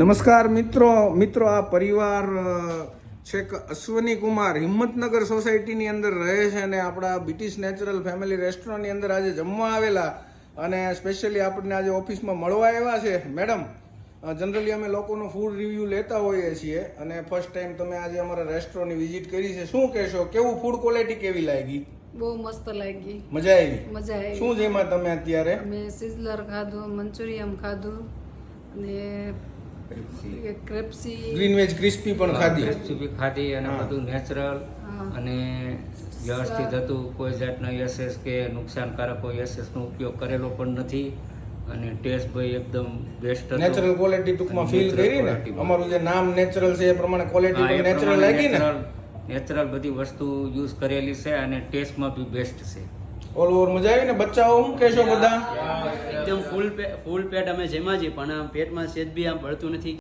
નમસ્કાર મિત્રો આ પરિવાર છેક અશ્વની કુમાર હિંમતનગર સોસાયટીની અંદર રહે છે અને આપણા બ્રિટિશ નેચરલ ફેમિલી રેસ્ટોરન્ટની અંદર આજે જમવા આવેલા અને સ્પેશિયલી આપણને આજે ઓફિસમાં મળવા આવ્યા છે. મેડમ, જનરલી અમે લોકોનું ફૂડ રિવ્યૂ લેતા હોઈએ છીએ અને ફર્સ્ટ ટાઈમ તમે આજે અમારા રેસ્ટોરન્ટની વિઝિટ કરી છે. શું કહેશો, કેવું ફૂડ ક્વોલિટી કેવી લાગી? બહુ મસ્ત લાગી. મજા આવી? મજા આવી. શું જેમાં તમે અત્યારે? અમે સિઝલર ખાધું, મંચુરિયમ ખાધું અને ક્રેપ્સી ગ્રીન વેજ ક્રિસ્પી પણ ખાધી અને બધું નેચરલ અને વ્યવસ્થિત હતું. કોઈ જાતનો એસએસ કે નુકસાનકારક કોઈ એસએસ નો ઉપયોગ કરેલો પણ નથી અને ટેસ્ટ ભાઈ એકદમ બેસ્ટ હતો. નેચરલ ક્વોલિટી ટૂંકમાં ફીલ કરી ને? અમારું જે નામ નેચરલ છે એ પ્રમાણે ક્વોલિટી પણ નેચરલ લાગી ને? નેચરલ બધી વસ્તુ યુઝ કરેલી છે અને ટેસ્ટમાં બી બેસ્ટ છે. ઓલ ઓવર મજા આવી ને? બચ્ચાઓ શું કહેશો બધા? એકદમ ફૂલ પેટ અમે જેમાં છીએ પણ પેટમાં સેજ બી આમ બળતું નથી.